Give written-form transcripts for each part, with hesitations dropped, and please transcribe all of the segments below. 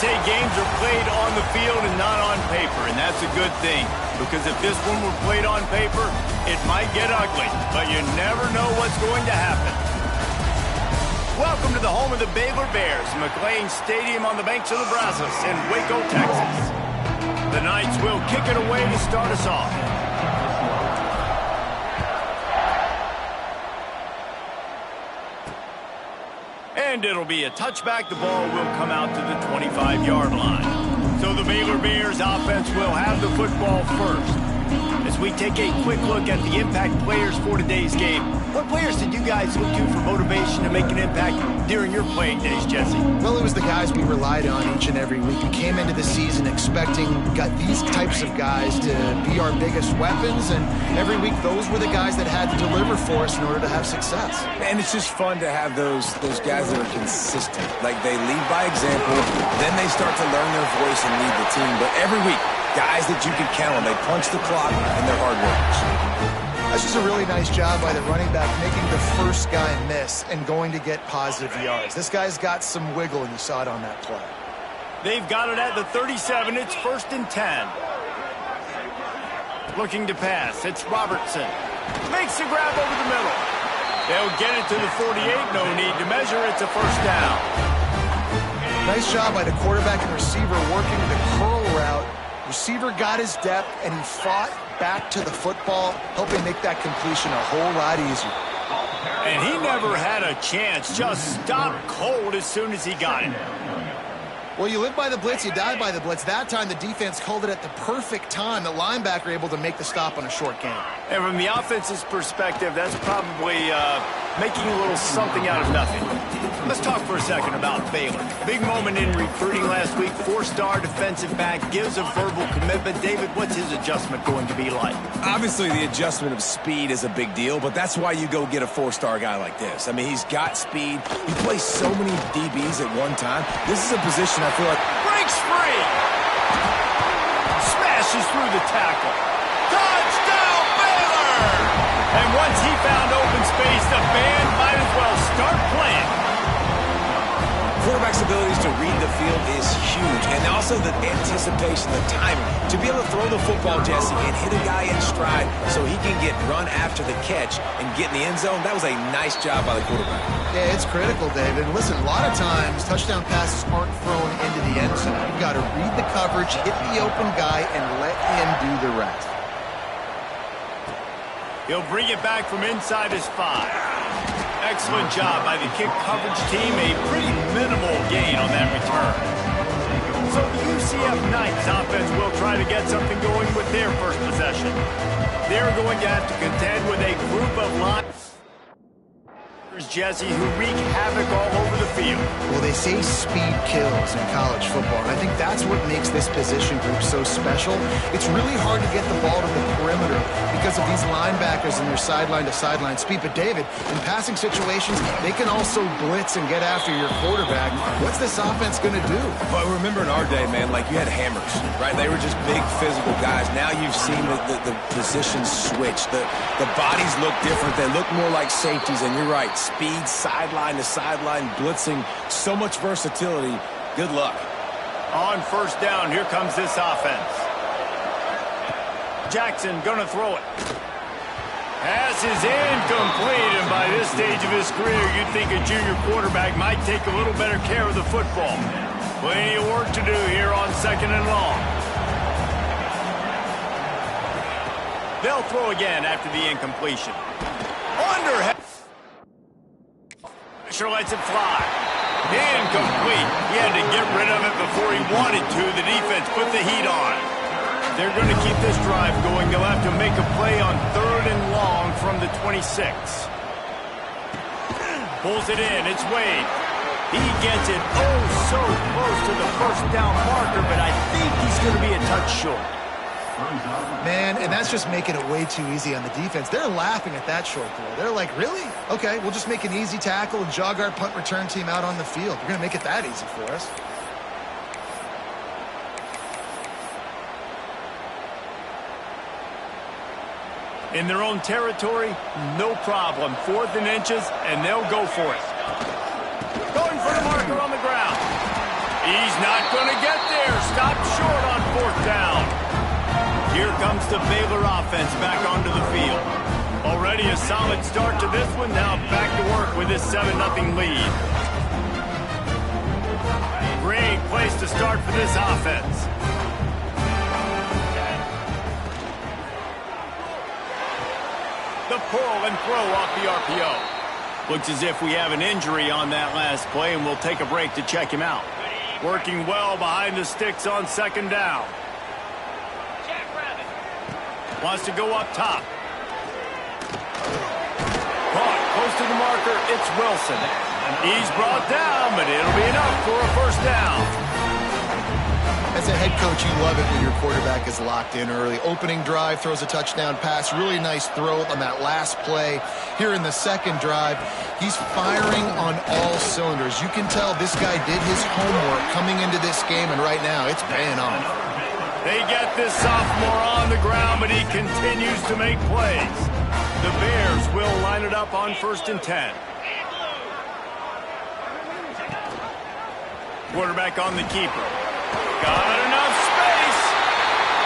say games are played on the field and not on paper, and that's a good thing. Because if this one were played on paper, it might get ugly, but you never know what's going to happen. Welcome to the home of the Baylor Bears, McLean Stadium on the banks of the Brazos in Waco, Texas. The Knights will kick it away to start us off. And it'll be a touchback. The ball will come out to the 25-yard line. So the Baylor Bears offense will have the football first. As we take a quick look at the impact players for today's game, what players did you guys look to for motivation to make an impact during your playing days, Jesse? Well, it was the guys we relied on each and every week. We came into the season expecting these types of guys to be our biggest weapons, and every week those were the guys that had to deliver for us in order to have success. And it's just fun to have those guys that are consistent. Like, they lead by example, then they start to learn their voice and lead the team. But every week, guys that you can count on, they punch the clock and they're hard workers. That's just a really nice job by the running back, making the first guy miss and going to get positive yards. This guy's got some wiggle, and you saw it on that play. They've got it at the 37. It's 1st and 10. Looking to pass. It's Robertson. Makes the grab over the middle. They'll get it to the 48. No need to measure. It's a first down. Nice job by the quarterback and receiver working the curl route. Receiver got his depth, and he fought back to the football, helping make that completion a whole lot easier. And he never had a chance. Just stopped cold as soon as he got it. Well, you live by the blitz, you die by the blitz. That time, the defense called it at the perfect time. The linebacker able to make the stop on a short gain. And from the offense's perspective, that's probably making a little something out of nothing. Let's talk for a second about Baylor. Big moment in recruiting last week. 4-star defensive back gives a verbal commitment. David, what's his adjustment going to be like? Obviously, the adjustment of speed is a big deal, but that's why you go get a 4-star guy like this. I mean, he's got speed. He plays so many DBs at one time. This is a position I feel like breaks free. Smashes through the tackle. Touchdown, Baylor! And once he found open space, the band might as well start playing. Quarterback's abilities to read the field is huge, and also the anticipation, the timing. To be able to throw the football, Jesse, and hit a guy in stride so he can get run after the catch and get in the end zone, that was a nice job by the quarterback. Yeah, it's critical, David. Listen, a lot of times, touchdown passes aren't thrown into the end zone. You've got to read the coverage, hit the open guy, and let him do the rest. He'll bring it back from inside his 5. Excellent job by the kick coverage team. A pretty minimal gain on that return. So the UCF Knights offense will try to get something going with their first possession. They're going to have to contend with a group of linebackers, Jesse, who wreak havoc all over the field. Well, they say speed kills in college football, and I think that's what makes this position group so special. It's really hard to get the ball to the perimeter because of these linebackers and their sideline-to-sideline speed. But, David, in passing situations, they can also blitz and get after your quarterback. What's this offense going to do? Well, remember in our day, man, like you had hammers, right? They were just big physical guys. Now you've seen the positions switch. The bodies look different. They look more like safeties, and you're right. Speed, sideline to sideline, blitzing, so much versatility. Good luck. On first down, here comes this offense. Jackson gonna throw it. Pass is incomplete, and by this stage of his career, you'd think a junior quarterback might take a little better care of the football. Plenty of work to do here on 2nd and long. They'll throw again after the incompletion. Underhead. Fisher lets it fly. Incomplete. He had to get rid of it before he wanted to. The defense put the heat on. They're going to keep this drive going. They'll have to make a play on 3rd and long from the 26. Pulls it in. It's Wade. He gets it so close to the first down marker, but I think he's going to be a touch short. Man, and that's just making it way too easy on the defense. They're laughing at that short throw. They're like, really? Okay, we'll just make an easy tackle and jog our punt return team out on the field. We're going to make it that easy for us. In their own territory, no problem. 4th and inches, and they'll go for it. Going for the marker on the ground. He's not Not going to get there. Stopped short on 4th down. Here comes the Baylor offense back onto the field. Already a solid start to this one. Now back to work with this 7-0 lead. Great place to start for this offense. The pull and throw off the RPO. Looks as if we have an injury on that last play, and we'll take a break to check him out. Working well behind the sticks on 2nd down. Wants to go up top. Caught close to the marker. It's Wilson. He's brought down, but it'll be enough for a 1st down. As a head coach, you love it when your quarterback is locked in early. Opening drive, throws a touchdown pass. Really nice throw on that last play. Here in the 2nd drive, he's firing on all cylinders. You can tell this guy did his homework coming into this game, and right now it's paying off. They get this sophomore on the ground, but he continues to make plays. The Bears will line it up on 1st and 10. Quarterback on the keeper. Got enough space,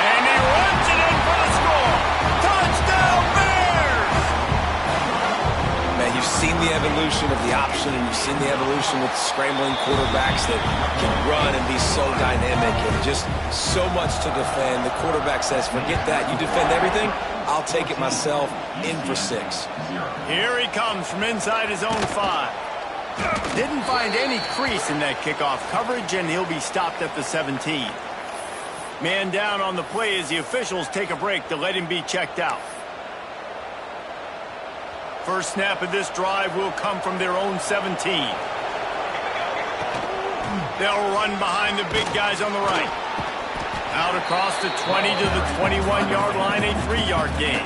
and he runs it in for the score. Touchdown, Bears! Man, you've seen the evolution of the option, and you've seen the evolution with scrambling quarterbacks that can run and be so dynamic and just so much to defend. The quarterback says, forget that. You defend everything, I'll take it myself. In for 6. Here he comes from inside his own 5. Didn't find any crease in that kickoff coverage, and he'll be stopped at the 17. Man down on the play as the officials take a break to let him be checked out. First snap of this drive will come from their own 17. They'll run behind the big guys on the right. Out across the 20 to the 21-yard line, a 3-yard gain.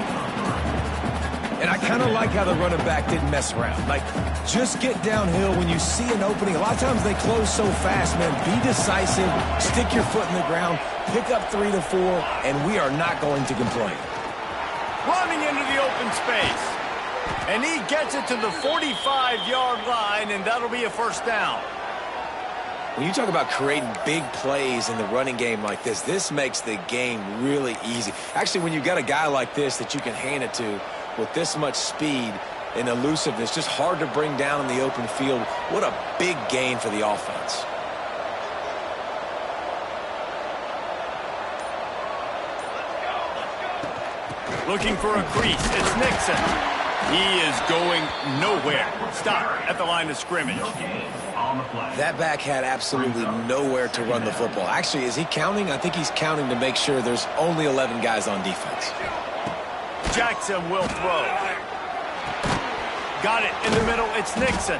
And I kind of like how the running back didn't mess around. Like, just get downhill when you see an opening. A lot of times they close so fast, man. Be decisive, stick your foot in the ground, pick up 3 to 4, and we are not going to complain. Running into the open space. And he gets it to the 45-yard line, and that'll be a 1st down. When you talk about creating big plays in the running game like this makes the game really easy. Actually, when you've got a guy like this that you can hand it to with this much speed and elusiveness, just hard to bring down in the open field. What a big gain for the offense. Looking for a crease. It's Nixon. He is going nowhere. Stop at the line of scrimmage. That back had absolutely nowhere to run the football. Actually, is he counting? I think he's counting to make sure there's only 11 guys on defense. Jackson will throw. Got it in the middle. It's Nixon.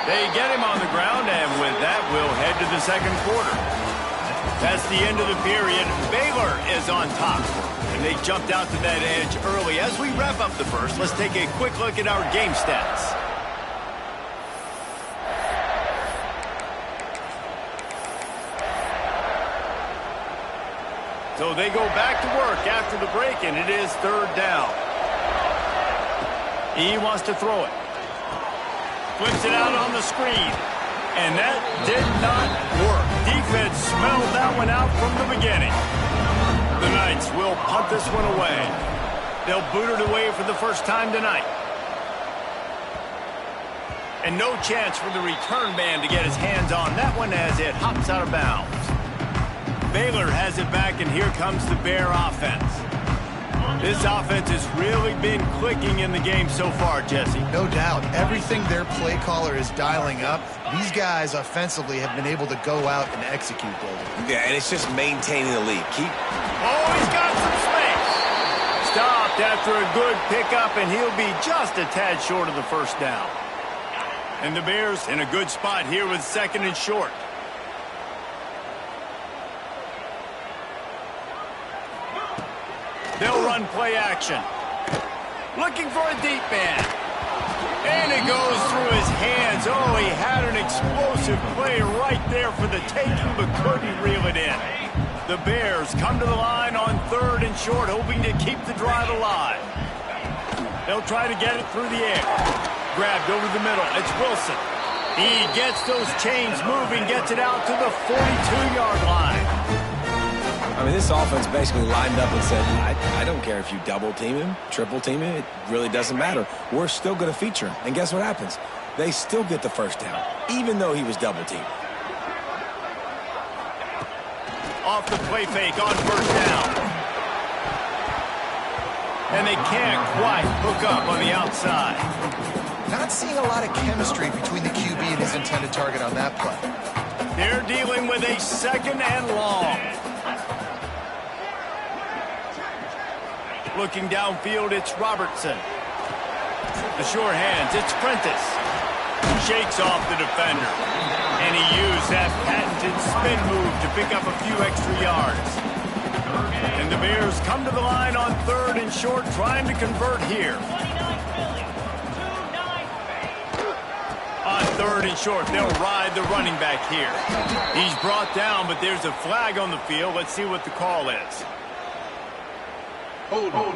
They get him on the ground, and with that, we'll head to the 2nd quarter. That's the end of the period. Baylor is on top, and they jumped out to that edge early. As we wrap up the first, let's take a quick look at our game stats. So they go back to work after the break, and it is 3rd down. He wants to throw it. Flips it out on the screen. And that did not work. Defense smelled that one out from the beginning. The Knights will punt this one away. They'll boot it away for the first time tonight. And no chance for the return man to get his hands on that one as it hops out of bounds. Baylor has it back, and here comes the Bear offense. This offense has really been clicking in the game so far, Jesse. No doubt. Everything their play caller is dialing up, these guys offensively have been able to go out and execute, David. Yeah, and it's just maintaining the lead. Oh, he's got some space. Stopped after a good pickup, and he'll be just a tad short of the 1st down. And the Bears in a good spot here with 2nd and short. They'll run play action. Looking for a deep man. And it goes through his hands. Oh, he had an explosive play right there for the taking, but couldn't reel it in. The Bears come to the line on 3rd and short, hoping to keep the drive alive. They'll try to get it through the air. Grabbed over the middle. It's Wilson. He gets those chains moving, gets it out to the 42-yard line. I mean, this offense basically lined up and said, I don't care if you double team him, triple team him, it really doesn't matter. We're still going to feature him. And guess what happens? They still get the first down, even though he was double teamed. Off the play fake on first down. And they can't quite hook up on the outside. Not seeing a lot of chemistry between the QB and his intended target on that play. They're dealing with a second and long. Looking downfield, it's Robertson. The sure hands, it's Prentice. Shakes off the defender. And he used that patented spin move to pick up a few extra yards. And the Bears come to the line on 3rd and short, trying to convert here. On 3rd and short, they'll ride the running back here. He's brought down, but there's a flag on the field. Let's see what the call is. Hold on.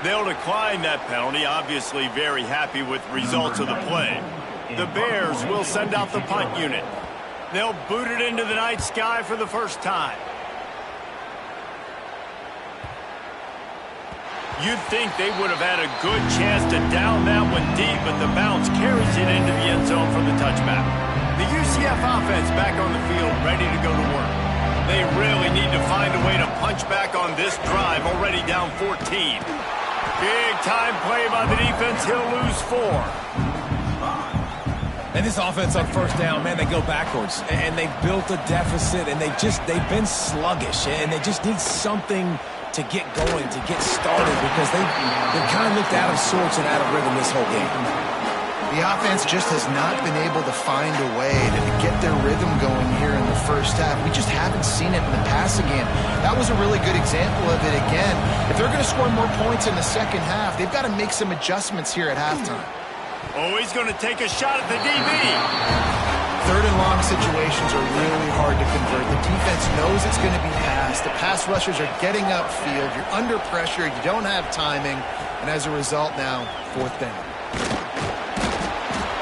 They'll decline that penalty, obviously very happy with results of the play. The Bears will send out the punt unit. They'll boot it into the night sky for the first time. You'd think they would have had a good chance to down that one deep, but the bounce carries it into the end zone for the touchback. The UCF offense back on the field, ready to go to work. They really need to find a way to punch back on this drive, already down 14. Big time play by the defense. He'll lose 4. And this offense on first down, man, they go backwards. And they built a deficit, and they've been sluggish. And they just need something to get going, to get started, because they've kind of looked out of sorts and out of rhythm this whole game. The offense just has not been able to find a way to get their rhythm going here in the first half. We just haven't seen it in the passing game. That was a really good example of it again. If they're going to score more points in the second half, they've got to make some adjustments here at halftime. Oh, he's going to take a shot at the DB. 3rd and long situations are really hard to convert. The defense knows it's going to be passed. The pass rushers are getting upfield. You're under pressure. You don't have timing. And as a result now, 4th down.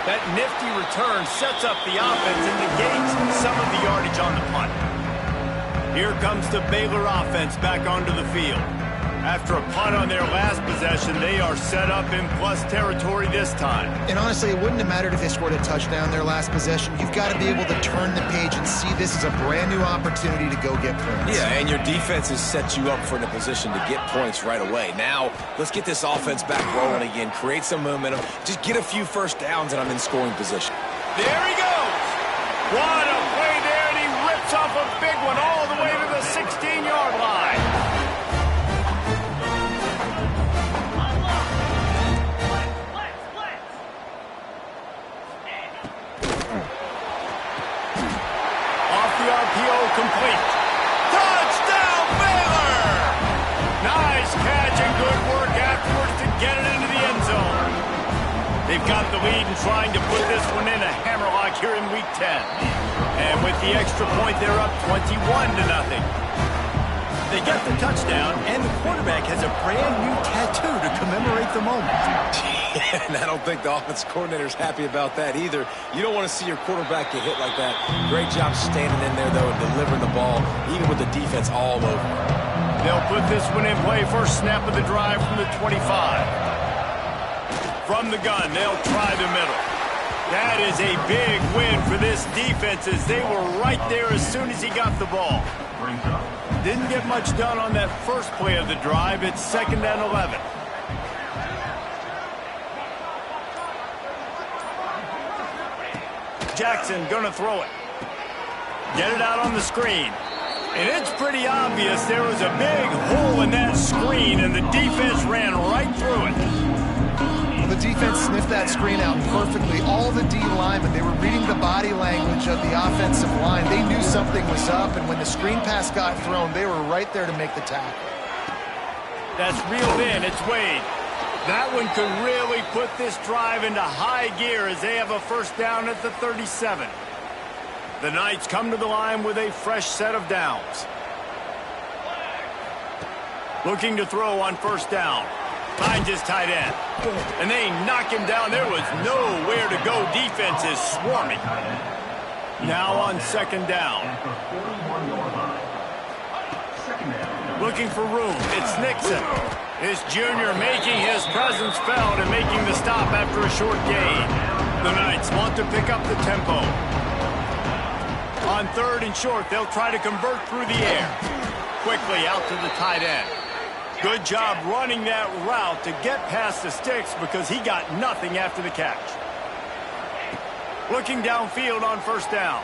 That nifty return sets up the offense and negates some of the yardage on the punt. Here comes the Baylor offense back onto the field. After a punt on their last possession, they are set up in plus territory this time. And honestly, it wouldn't have mattered if they scored a touchdown their last possession. You've got to be able to turn the page and see this as a brand new opportunity to go get points. Yeah, and your defense has set you up for a position to get points right away. Now, let's get this offense back rolling again, create some momentum, just get a few first downs, and I'm in scoring position. There he goes. What a play there, and he rips off a big one all the way to the 16-yard line. Complete. Touchdown, Baylor! Nice catch and good work afterwards to get it into the end zone. They've got the lead and trying to put this one in a hammerlock here in Week 10. And with the extra point, they're up 21-0. They get the touchdown, and the quarterback has a brand new tattoo to commemorate the moment. And I don't think the offense coordinator's happy about that either. You don't want to see your quarterback get hit like that. Great job standing in there, though, and delivering the ball, even with the defense all over. They'll put this one in play. First snap of the drive from the 25. From the gun, they'll try the middle. That is a big win for this defense, as they were right there as soon as he got the ball. Didn't get much done on that first play of the drive. It's 2nd and 11. Jackson gonna throw it. Get it out on the screen. And it's pretty obvious there was a big hole in that screen, and the defense ran right through it. Well, the defense sniffed that screen out perfectly. All the D linemen, they were reading the body language of the offensive line. They knew something was up, and when the screen pass got thrown, they were right there to make the tackle. That's reeled in. It's Wade. That one could really put this drive into high gear as they have a first down at the 37. The Knights come to the line with a fresh set of downs. Looking to throw on first down. Finds his tight end. And they knock him down. There was nowhere to go. Defense is swarming. Now on second down. Looking for room. It's Nixon. His junior making his presence felt and making the stop after a short gain. The Knights want to pick up the tempo. On third and short, they'll try to convert through the air. Quickly out to the tight end. Good job running that route to get past the sticks because he got nothing after the catch. Looking downfield on first down.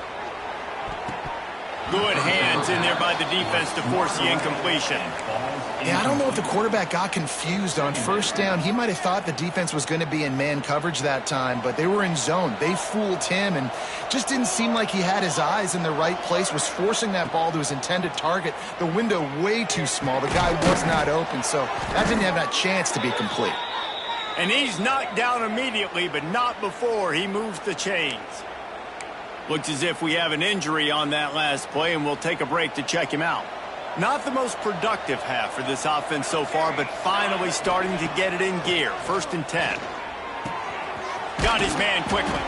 Good hands in there by the defense to force the incompletion. Yeah, I don't know if the quarterback got confused on first down. He might have thought the defense was going to be in man coverage that time, but they were in zone. They fooled him and just didn't seem like he had his eyes in the right place, was forcing that ball to his intended target. The window way too small. The guy was not open, so that didn't have that chance to be complete. And he's knocked down immediately, but not before he moves the chains. Looks as if we have an injury on that last play, and we'll take a break to check him out. Not the most productive half for this offense so far, but finally starting to get it in gear. 1st and 10. Got his man quickly.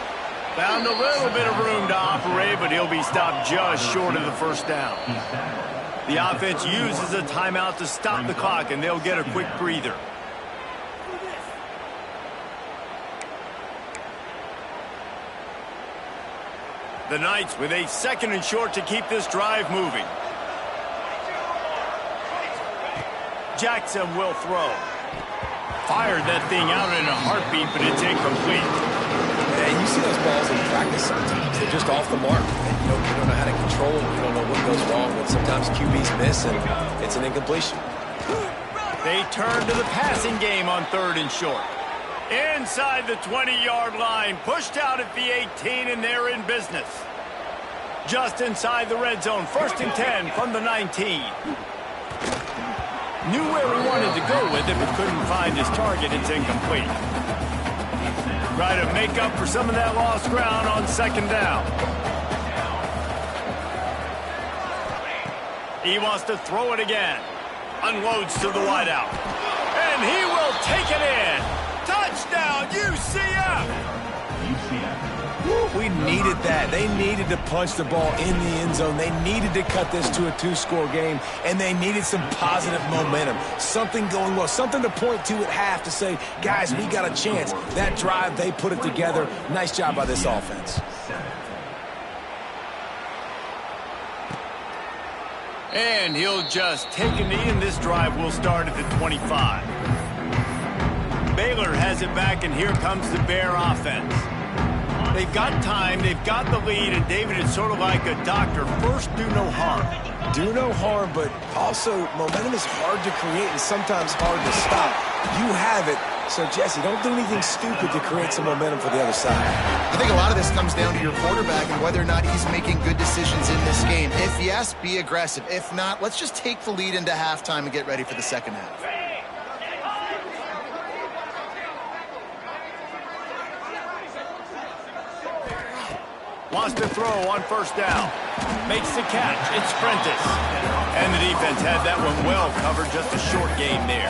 Found a little bit of room to operate, but he'll be stopped just short of the first down. The offense uses a timeout to stop the clock, and they'll get a quick breather. The Knights with a 2nd and short to keep this drive moving. Jackson will throw. Fired that thing out in a heartbeat, but it's incomplete. Yeah, you see those balls in practice sometimes. They're just off the mark. And you don't know how to control them. You don't know what goes wrong. But sometimes QBs miss, and it's an incompletion. They turn to the passing game on 3rd and short. Inside the 20-yard line. Pushed out at the 18, and they're in business. Just inside the red zone. 1st and 10 from the 19. Knew where he wanted to go with it, but couldn't find his target. It's incomplete. Try to make up for some of that lost ground on 2nd down. He wants to throw it again. Unloads to the wideout. And he will take it in. Touchdown, UCF! We needed that. They needed to punch the ball in the end zone. They needed to cut this to a 2-score game, and they needed some positive momentum. Something going well, something to point to at half to say, guys, we got a chance. That drive, they put it together. Nice job by this offense. And he'll just take a knee, and this drive will start at the 25. Baylor has it back, and here comes the Bear offense. They've got time, they've got the lead, and David, it's sort of like a doctor. First, do no harm. Do no harm, but also momentum is hard to create and sometimes hard to stop. You have it, so Jesse, don't do anything stupid to create some momentum for the other side. I think a lot of this comes down to your quarterback and whether or not he's making good decisions in this game. If yes, be aggressive. If not, let's just take the lead into halftime and get ready for the second half. Wants to throw on 1st down. Makes the catch. It's Prentice. And the defense had that one well covered. Just a short gain there.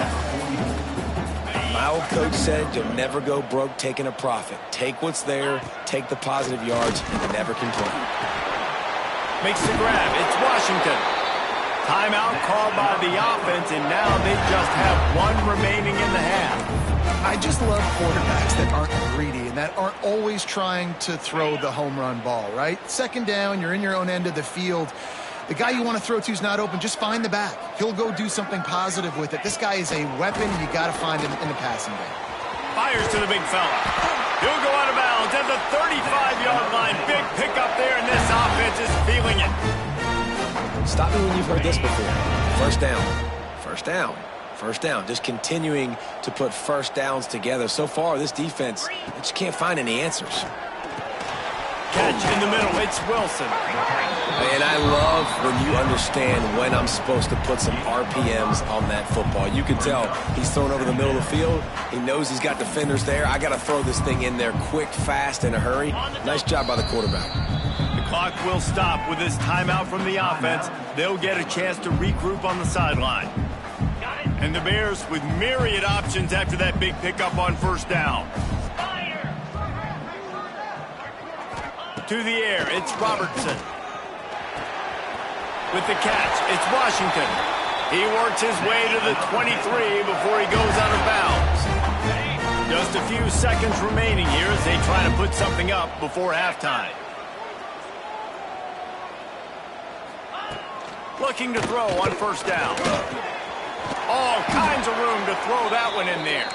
My old coach said you'll never go broke taking a profit. Take what's there, take the positive yards, and never complain. Makes the grab. It's Washington. Timeout called by the offense, and now they just have one remaining in the half. I just love quarterbacks that aren't greedy and that aren't always trying to throw the home run ball, right? 2nd down, you're in your own end of the field. The guy you want to throw to is not open. Just find the back. He'll go do something positive with it. This guy is a weapon. You got to find him in the passing game. Fires to the big fella. He'll go out of bounds at the 35-yard line. Big pickup there, and this offense is feeling it. Stop me when you've heard this before. 1st down. 1st down. 1st down. Just continuing to put 1st downs together. So far, this defense, they just can't find any answers. Catch in the middle. It's Wilson. And I love when you understand when I'm supposed to put some RPMs on that football. You can tell he's thrown over the middle of the field. He knows he's got defenders there. I got to throw this thing in there quick, fast, in a hurry. Nice job by the quarterback. The clock will stop with this timeout from the offense. They'll get a chance to regroup on the sideline. Got it. And the Bears with myriad options after that big pickup on first down. To the air, it's Robertson. With the catch, it's Washington. He works his way to the 23 before he goes out of bounds. Just a few seconds remaining here as they try to put something up before halftime. Looking to throw on first down. All kinds of room to throw that one in there.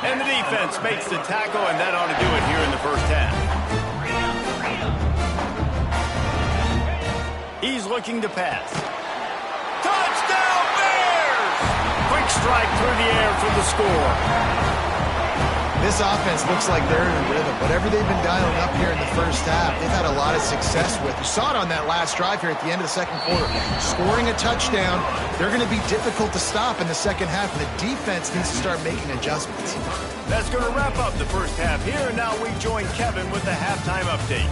And the defense makes the tackle, and that ought to do it here in the first half. He's looking to pass. Touchdown, Bears! Quick strike through the air for the score. This offense looks like they're in a rhythm. Whatever they've been dialing up here in the first half, they've had a lot of success with. You saw it on that last drive here at the end of the second quarter. Scoring a touchdown, they're going to be difficult to stop in the second half, and the defense needs to start making adjustments. That's going to wrap up the first half here, and now we join Kevin with the halftime update.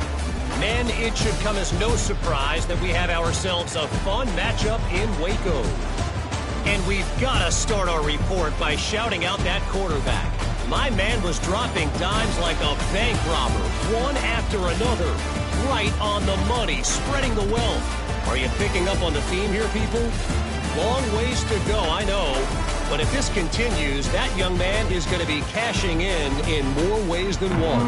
Men, it should come as no surprise that we have ourselves a fun matchup in Waco. And we've got to start our report by shouting out that quarterback. My man was dropping dimes like a bank robber, one after another, right on the money, spreading the wealth. Are you picking up on the theme here, people? Long ways to go, I know. But if this continues, that young man is going to be cashing in more ways than one.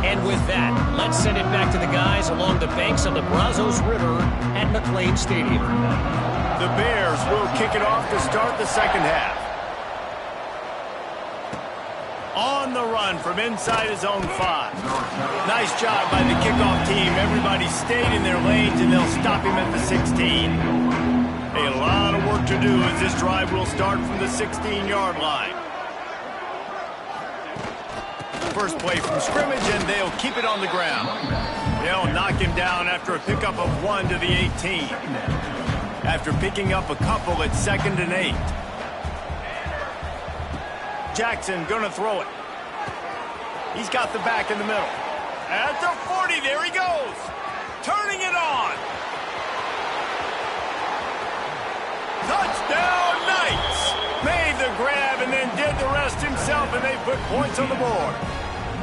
And with that, let's send it back to the guys along the banks of the Brazos River at McLean Stadium. The Bears will kick it off to start the second half. On the run from inside his own 5. Nice job by the kickoff team. Everybody stayed in their lanes, and they'll stop him at the 16. A lot of work to do as this drive will start from the 16-yard line. First play from scrimmage, and they'll keep it on the ground. They'll knock him down after a pickup of 1 to the 18. After picking up a couple at 2nd and 8. Jackson gonna throw it. He's got the back in the middle. At the 40, there he goes. Turning it on. Touchdown, Knights. Made the grab and then did the rest himself, and they put points on the board.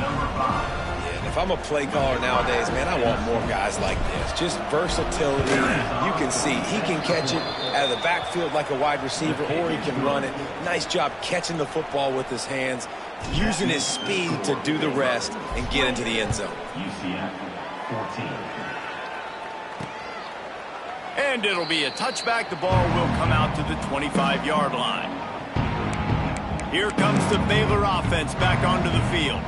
Yeah, and if I'm a play caller nowadays, man, I want more guys like this. Just versatility. You can see he can catch it out of the backfield like a wide receiver, or he can run it. Nice job catching the football with his hands, using his speed to do the rest and get into the end zone. And it'll be a touchback. The ball will come out to the 25-yard line. Here comes the Baylor offense back onto the field.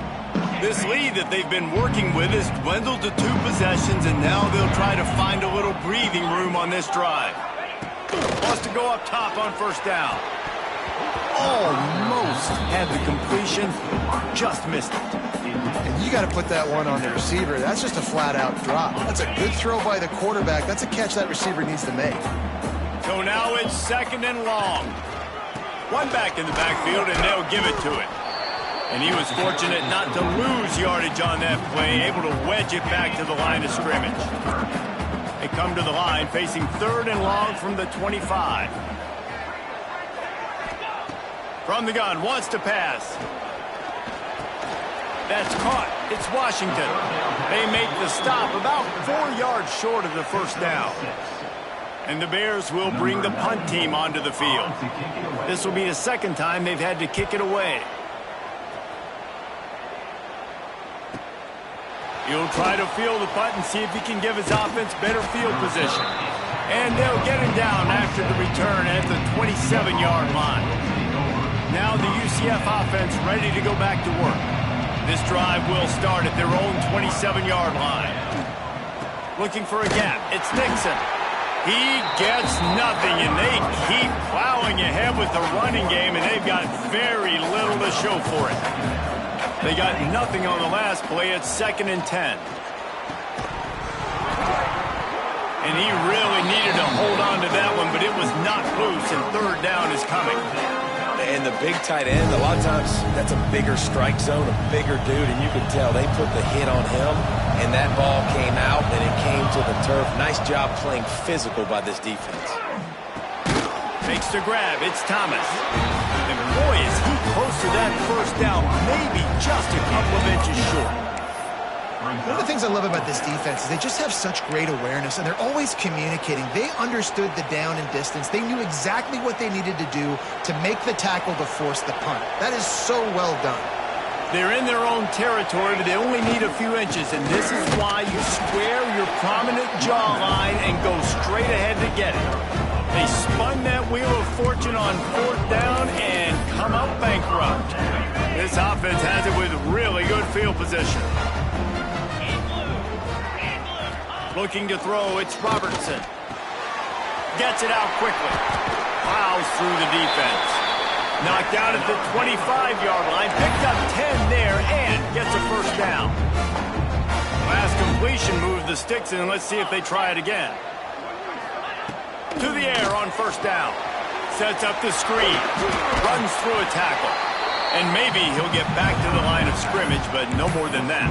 This lead that they've been working with has dwindled to 2 possessions, and now they'll try to find a little breathing room on this drive. Wants to go up top on first down. Almost had the completion, just missed it. And you got to put that one on the receiver. That's just a flat-out drop. That's a good throw by the quarterback. That's a catch that receiver needs to make. So now it's 2nd and long. One back in the backfield, and they'll give it to it. And he was fortunate not to lose yardage on that play, able to wedge it back to the line of scrimmage. They come to the line facing 3rd and long from the 25. From the gun, wants to pass. That's caught. It's Washington. They make the stop about 4 yards short of the first down. And the Bears will bring the punt team onto the field. This will be the 2nd time they've had to kick it away. He'll try to field the punt and see if he can give his offense better field position. And they'll get him down after the return at the 27-yard line. Now the UCF offense ready to go back to work. This drive will start at their own 27-yard line. Looking for a gap. It's Nixon. He gets nothing, and they keep plowing ahead with the running game, and they've got very little to show for it. They got nothing on the last play. It's 2nd and 10. And he really needed to hold on to that one, but it was not loose, and 3rd down is coming. And the big tight end, a lot of times that's a bigger strike zone, a bigger dude, and you can tell they put the hit on him, and that ball came out, and it came to the turf. Nice job playing physical by this defense. Makes the grab. It's Thomas. And boy, is he close to that first down. Maybe just a couple of inches short. One of the things I love about this defense is they just have such great awareness, and they're always communicating. They understood the down and distance. They knew exactly what they needed to do to make the tackle to force the punt. That is so well done. They're in their own territory, but they only need a few inches, and this is why you square your prominent jawline and go straight ahead to get it. They spun that wheel of fortune on fourth down and come up bankrupt. This offense has it with really good field position. Looking to throw, it's Robertson. Gets it out quickly. Plows through the defense. Knocked out at the 25-yard line. Picked up 10 there and gets a first down. Last completion moved the sticks in. Let's see if they try it again. To the air on first down. Sets up the screen. Runs through a tackle. And maybe he'll get back to the line of scrimmage, but no more than that.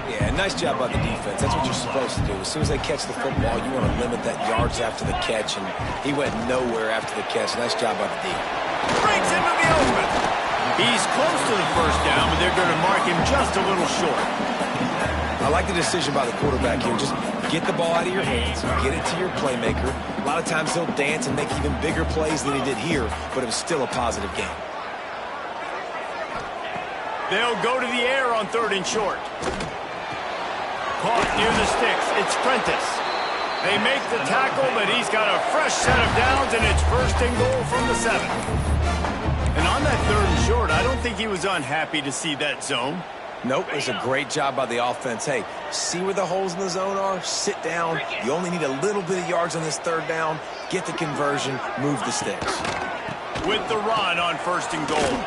Yeah, nice job by the defense. That's what you're supposed to do. As soon as they catch the football, you want to limit that yards after the catch, and he went nowhere after the catch. Nice job by the D. Breaks into the open. He's close to the first down, but they're going to mark him just a little short. I like the decision by the quarterback here. Just get the ball out of your hands, get it to your playmaker. A lot of times he'll dance and make even bigger plays than he did here, but it was still a positive game. They'll go to the air on third and short. Caught near the sticks. It's Prentice. They make the tackle, but he's got a fresh set of downs, and it's first and goal from the 7. And on that third and short, I don't think he was unhappy to see that zone. Nope, it was a great job by the offense. Hey, see where the holes in the zone are? Sit down. You only need a little bit of yards on this third down. Get the conversion. Move the sticks. With the run on first and goal.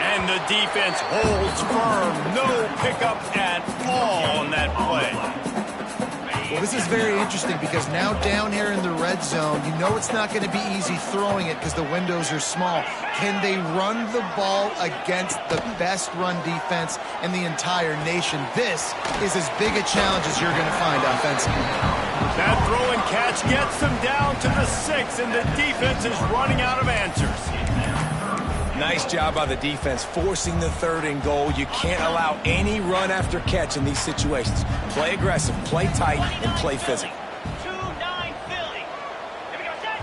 And the defense holds firm. No pickup at all on that play. Well, this is very interesting because now down here in the red zone, you know it's not going to be easy throwing it because the windows are small. Can they run the ball against the best run defense in the entire nation? This is as big a challenge as you're going to find offensively. That throw and catch gets them down to the 6, and the defense is running out of answers. Nice job by the defense forcing the third and goal. You can't allow any run after catch in these situations. Play aggressive, play tight, and play physical. 2-9 Philly. Here we go, set.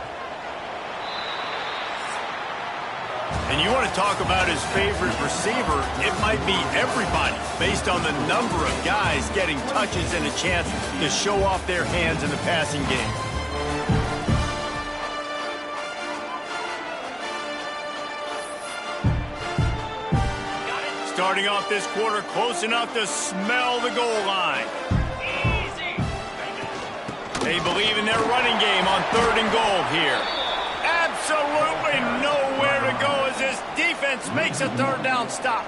And you want to talk about his favorite receiver, it might be everybody based on the number of guys getting touches and a chance to show off their hands in the passing game. Starting off this quarter close enough to smell the goal line. Easy. They believe in their running game on third and goal here. Absolutely nowhere to go as this defense makes a third down stop.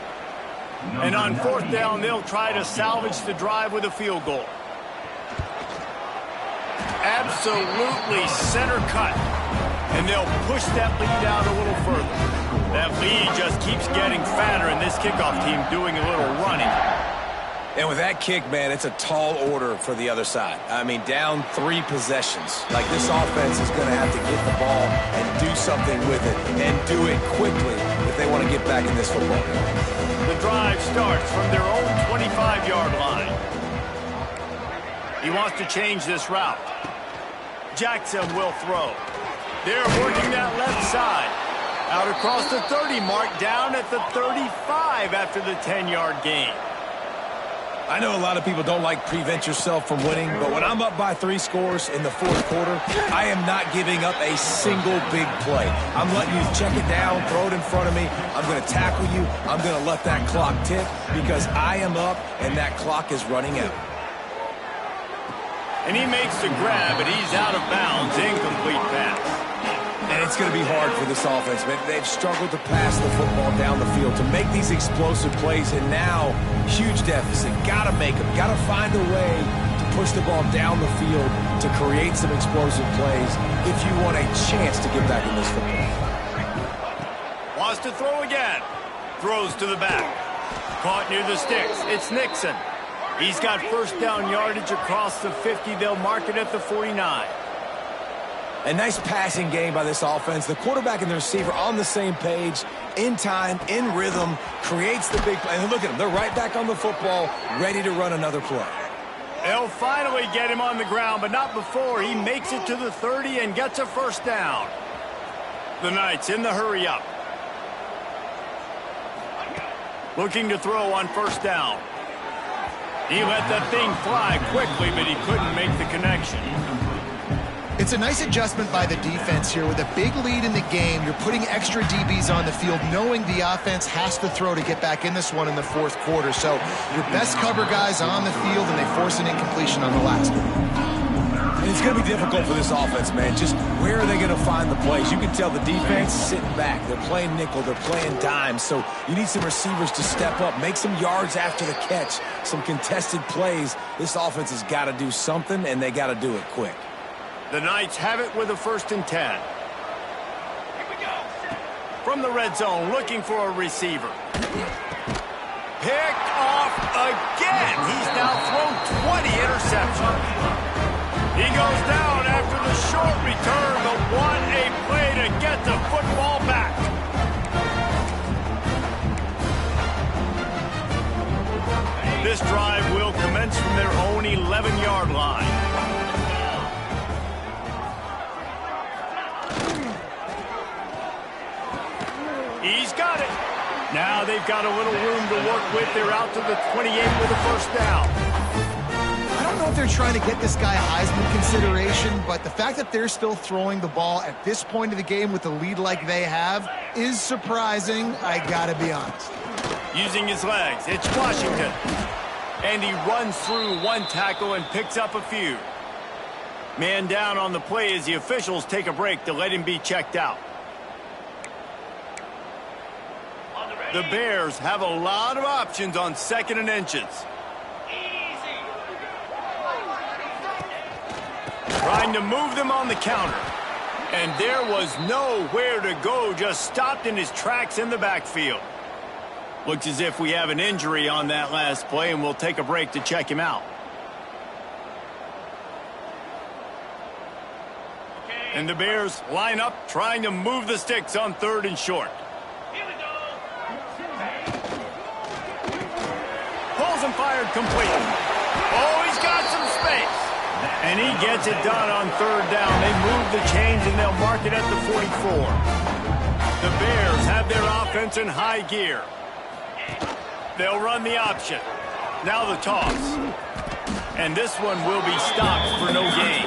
And on fourth down, they'll try to salvage the drive with a field goal. Absolutely center cut. And they'll push that lead out a little further. That lead just keeps getting fatter, and this kickoff team doing a little running. And with that kick, man, it's a tall order for the other side. I mean, down 3 possessions. Like, this offense is going to have to get the ball and do something with it, and do it quickly if they want to get back in this football game. The drive starts from their own 25-yard line. He wants to change this route. Jackson will throw. They're working that left side. Out across the 30 mark, down at the 35 after the 10-yard gain. I know a lot of people don't like prevent yourself from winning, but when I'm up by 3 scores in the fourth quarter, I am not giving up a single big play. I'm letting you check it down, throw it in front of me. I'm going to tackle you. I'm going to let that clock tick because I am up and that clock is running out. And he makes the grab, but he's out of bounds. Incomplete pass. And it's going to be hard for this offense, man. They've struggled to pass the football down the field to make these explosive plays, and now, huge deficit. Got to make them. Got to find a way to push the ball down the field to create some explosive plays if you want a chance to get back in this football. Wants to throw again. Throws to the back. Caught near the sticks. It's Nixon. He's got first down yardage across the 50. They'll mark it at the 49. A nice passing game by this offense. The quarterback and the receiver on the same page, in time, in rhythm, creates the big play. And look at them. They're right back on the football, ready to run another play. They'll finally get him on the ground, but not before he makes it to the 30 and gets a first down. The Knights in the hurry up. Looking to throw on first down. He let that thing fly quickly, but he couldn't make the connection. It's a nice adjustment by the defense here. With a big lead in the game, you're putting extra DBs on the field, knowing the offense has to throw to get back in this one in the fourth quarter. So your best cover guys on the field, and they force an incompletion on the last one. And it's going to be difficult for this offense, man. Just where are they going to find the plays? You can tell the defense sitting back. They're playing nickel. They're playing dime. So you need some receivers to step up, make some yards after the catch, some contested plays. This offense has got to do something, and they got to do it quick. The Knights have it with a 1st and 10. From the red zone, looking for a receiver. Picked off again. He's now thrown 20 interceptions. He goes down after the short return, but what a play to get the football back. This drive will commence from their own 11-yard line. He's got it. Now they've got a little room to work with. They're out to the 28 with a first down. I don't know if they're trying to get this guy Heisman consideration, but the fact that they're still throwing the ball at this point of the game with a lead like they have is surprising, I gotta be honest. Using his legs, it's Washington. And he runs through one tackle and picks up a few. Man down on the play as the officials take a break to let him be checked out. The Bears have a lot of options on 2nd and inches. Trying to move them on the counter. And there was nowhere to go, just stopped in his tracks in the backfield. Looks as if we have an injury on that last play, and we'll take a break to check him out. And the Bears line up, trying to move the sticks on 3rd and short. Pulls and fired complete. Oh, he's got some space. And he gets it done on 3rd down. They move the chains, and they'll mark it at the 44. The Bears have their offense in high gear. They'll run the option. Now the toss. And this one will be stopped for no gain.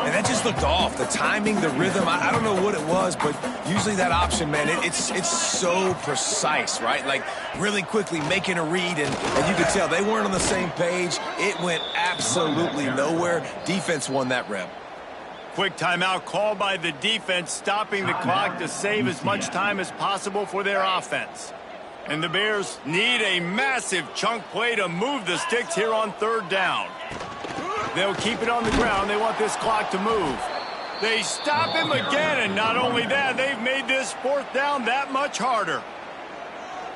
And that just looked off. The timing, the rhythm, I don't know what it was, but usually that option, man, it's so precise, right? Like really quickly making a read, and you could tell they weren't on the same page. It went absolutely nowhere. Defense won that rep. Quick timeout called by the defense, stopping the clock to save as much time as possible for their offense. And the Bears need a massive chunk play to move the sticks here on 3rd down. They'll keep it on the ground. They want this clock to move. They stop him again, and not only that, they've made this 4th down that much harder.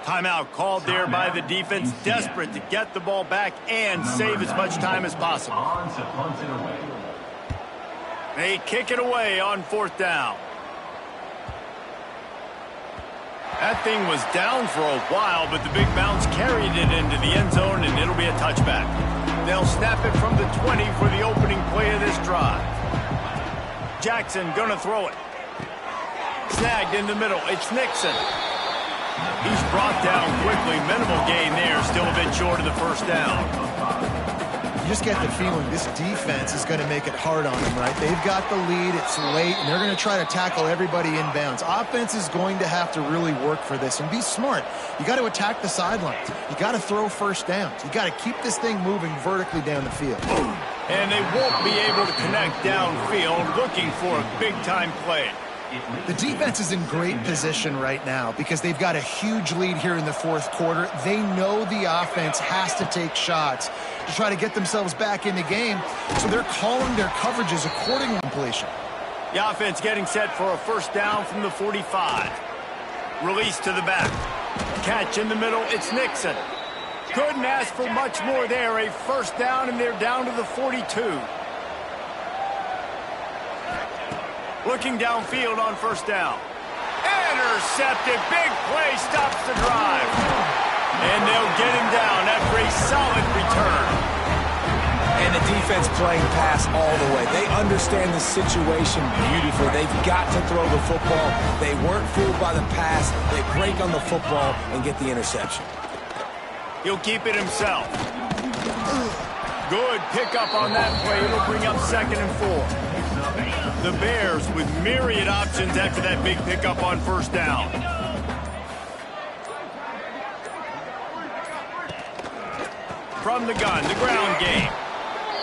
Timeout called there by the defense, desperate to get the ball back and save as much time as possible. They kick it away on 4th down. That thing was down for a while, but the big bounce carried it into the end zone, and it'll be a touchback. They'll snap it from the 20 for the opening play of this drive. Jackson gonna throw it. Snagged in the middle. It's Nixon. He's brought down quickly. Minimal gain there. Still a bit short of the first down. You just get the feeling this defense is going to make it hard on them, right? They've got the lead. It's late, and they're going to try to tackle everybody inbounds. Offense is going to have to really work for this and be smart. You got to attack the sidelines. You got to throw first downs. You got to keep this thing moving vertically down the field. And they won't be able to connect downfield, looking for a big-time play. The defense is in great position right now because they've got a huge lead here in the 4th quarter. They know the offense has to take shots to try to get themselves back in the game, so they're calling their coverages according to completion. The offense getting set for a first down from the 45. Release to the back. Catch in the middle, it's Nixon. Couldn't ask for much more there. A first down, and they're down to the 42. Looking downfield on first down. Intercepted. Big play stops the drive. And they'll get him down after a solid return. And the defense playing pass all the way. They understand the situation beautifully. They've got to throw the football. They weren't fooled by the pass. They break on the football and get the interception. He'll keep it himself. Good pickup on that play. It'll bring up 2nd and 4. The Bears with myriad options after that big pickup on first down. From the gun, the ground game.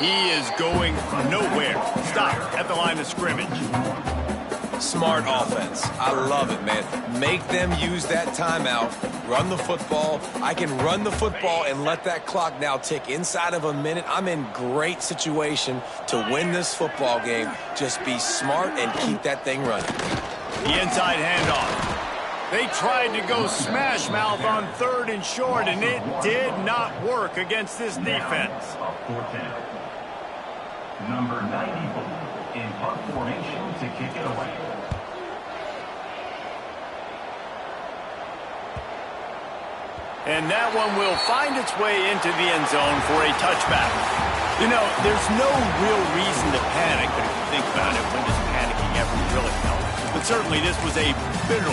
He is going nowhere. Stop at the line of scrimmage. Smart offense. I love it, man. Make them use that timeout. Run the football. I can run the football and let that clock now tick inside of a minute. I'm in great situation to win this football game. Just be smart and keep that thing running. The inside handoff. They tried to go smash mouth on 3rd and short, and it did not work against this defense. Number 94 in punt formation to kick it away. And that one will find its way into the end zone for a touchback. You know, there's no real reason to panic, but if you think about it, when does panicking ever really help? But certainly this was a bitter